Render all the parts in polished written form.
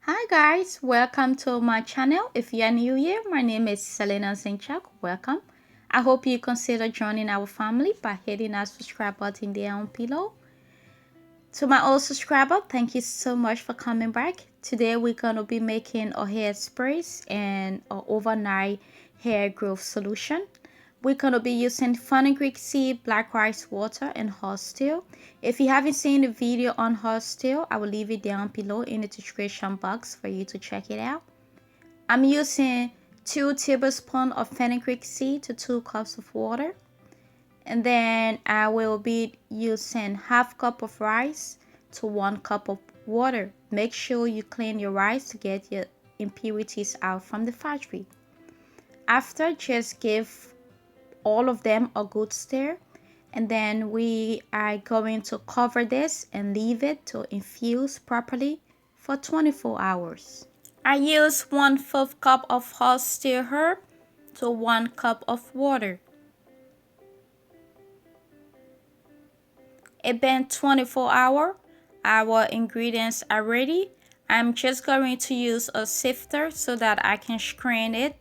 Hi guys, welcome to my channel. If you are new here, my name is Selena Zinchak. Welcome. I hope you consider joining our family by hitting that subscribe button down below. To my old subscriber, thank you so much for coming back. Today we're going to be making a hair sprays and an overnight hair growth solution. We're going to be using fenugreek seed, black rice water, and horsetail. If you haven't seen the video on horsetail, I will leave it down below in the description box for you to check it out. I'm using 2 tablespoons of fenugreek seed to 2 cups of water. And then I will be using half cup of rice to 1 cup of water. Make sure you clean your rice to get your impurities out from the factory. After, just give all of them a good stir, and then we are going to cover this and leave it to infuse properly for 24 hours. I use 1/4 cup of horsetail herb to 1 cup of water. It's been 24 hours. Our ingredients are ready. I'm just going to use a sifter so that I can strain it.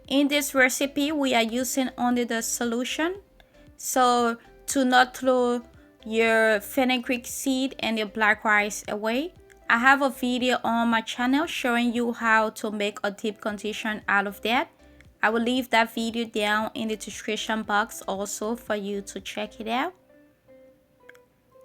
In this recipe, we are using only the solution. So to not throw your fenugreek seed and your black rice away, I have a video on my channel showing you how to make a deep condition out of that. I will leave that video down in the description box also for you to check it out.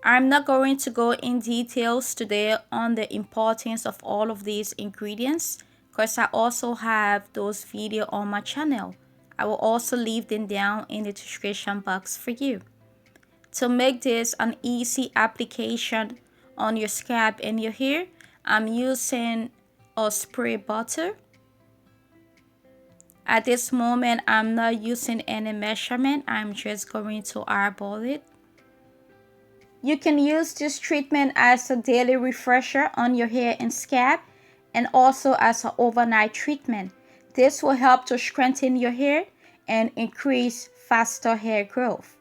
I'm not going to go in details today on the importance of all of these ingredients because I also have those videos on my channel. I will also leave them down in the description box for you. To make this an easy application on your scalp and your hair, I'm using a spray butter. At this moment, I'm not using any measurement. I'm just going to eyeball it. You can use this treatment as a daily refresher on your hair and scalp, and also as an overnight treatment. This will help to strengthen your hair and increase faster hair growth.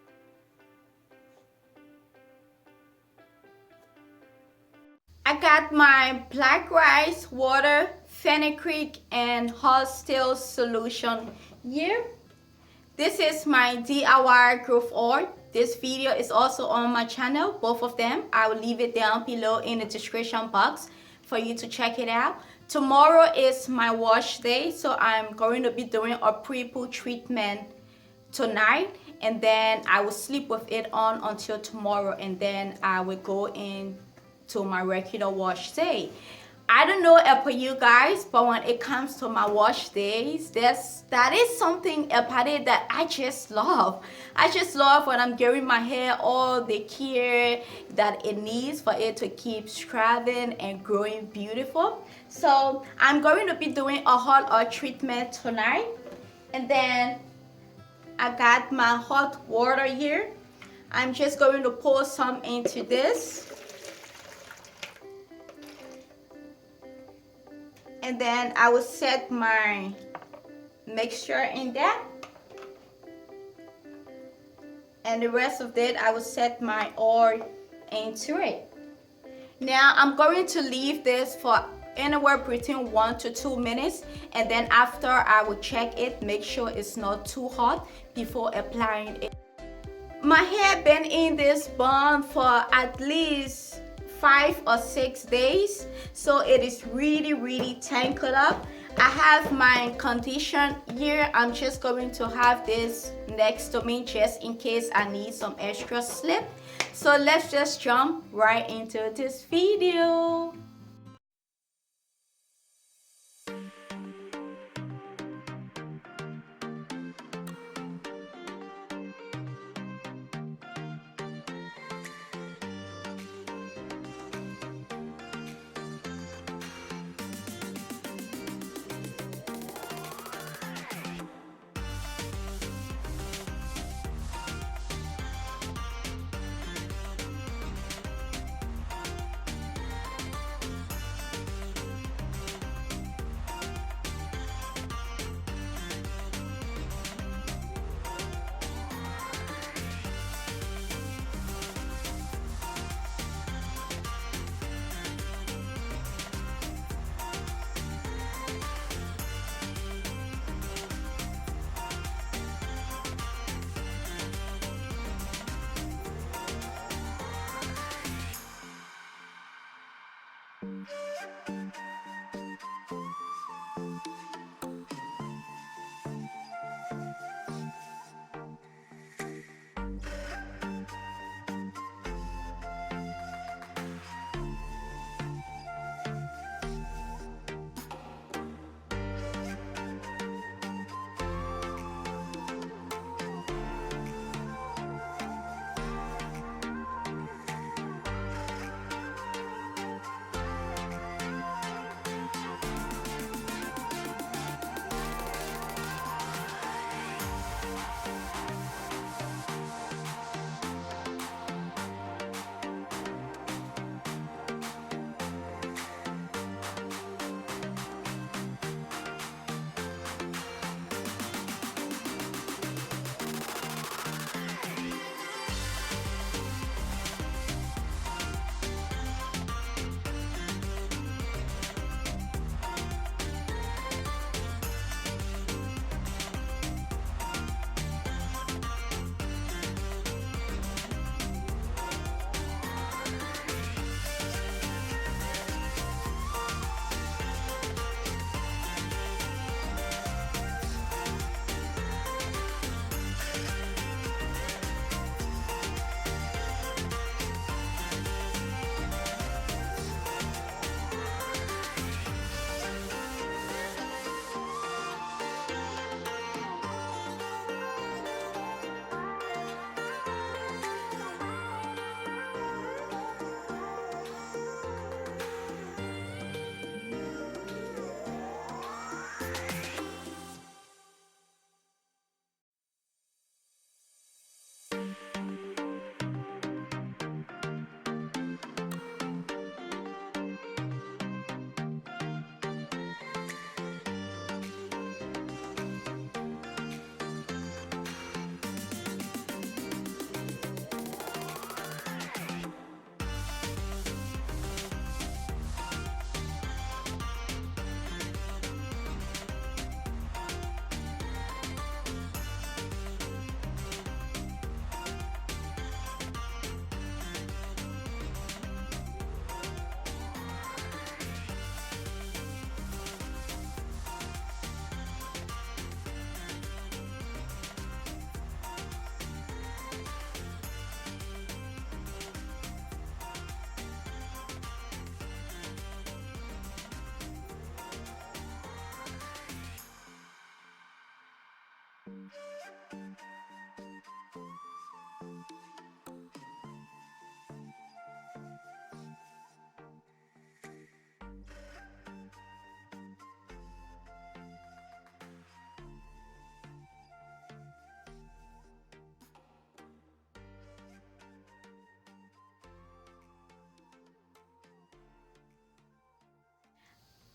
I got my black rice, water, fenugreek, and horsetail solution here. This is my DIY growth oil. This video is also on my channel, both of them. I will leave it down below in the description box for you to check it out. Tomorrow is my wash day, so I'm going to be doing a pre-poo treatment tonight, and then I will sleep with it on until tomorrow, and then I will go into my regular wash day. I don't know about you guys, but when it comes to my wash days, that is something about it that I just love. I just love when I'm giving my hair all the care that it needs for it to keep thriving and growing beautiful. So I'm going to be doing a hot oil treatment tonight. And then I got my hot water here. I'm just going to pour some into this. And then I will set my mixture in that. And the rest of it, I will set my oil into it. Now I'm going to leave this for anywhere between 1 to 2 minutes. And then after, I will check it, make sure it's not too hot before applying it. My hair been in this bun for at least 5 or 6 days, so it is really tangled up. I have my condition here. I'm just going to have this next to me just in case I need some extra slip. So let's just jump right into this video.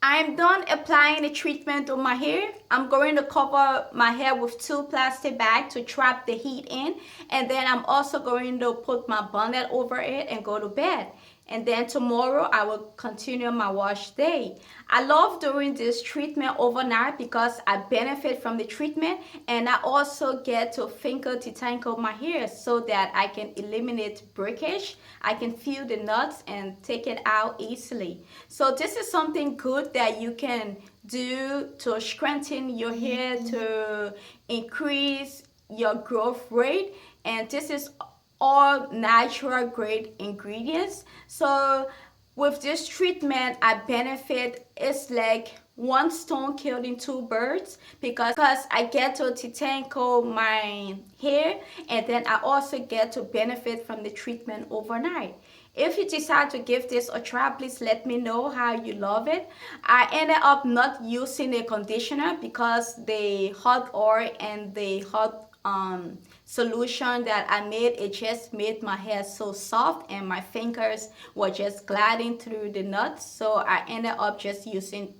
I'm done applying the treatment on my hair. I'm going to cover my hair with 2 plastic bags to trap the heat in. And then I'm also going to put my bonnet over it and go to bed. And then tomorrow I will continue my wash day. I love doing this treatment overnight because I benefit from the treatment, and I also get to finger detangle my hair so that I can eliminate breakage. I can feel the knots and take it out easily. So this is something good that you can do to strengthen your hair, to increase your growth rate, and this is all natural great ingredients. So with this treatment I benefit. It's like one stone killing two birds because I get to detangle my hair, and then I also get to benefit from the treatment overnight. If you decide to give this a try, please let me know how you love it. I ended up not using a conditioner because the hot oil and the hot solution that I made, it just made my hair so soft and my fingers were just gliding through the knots. So I ended up just using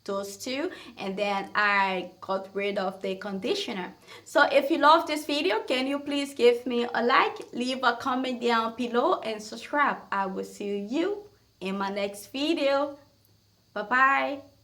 those two, and then I got rid of the conditioner. So if you love this video, can you please give me a like, leave a comment down below, and subscribe. I will see you in my next video. Bye bye.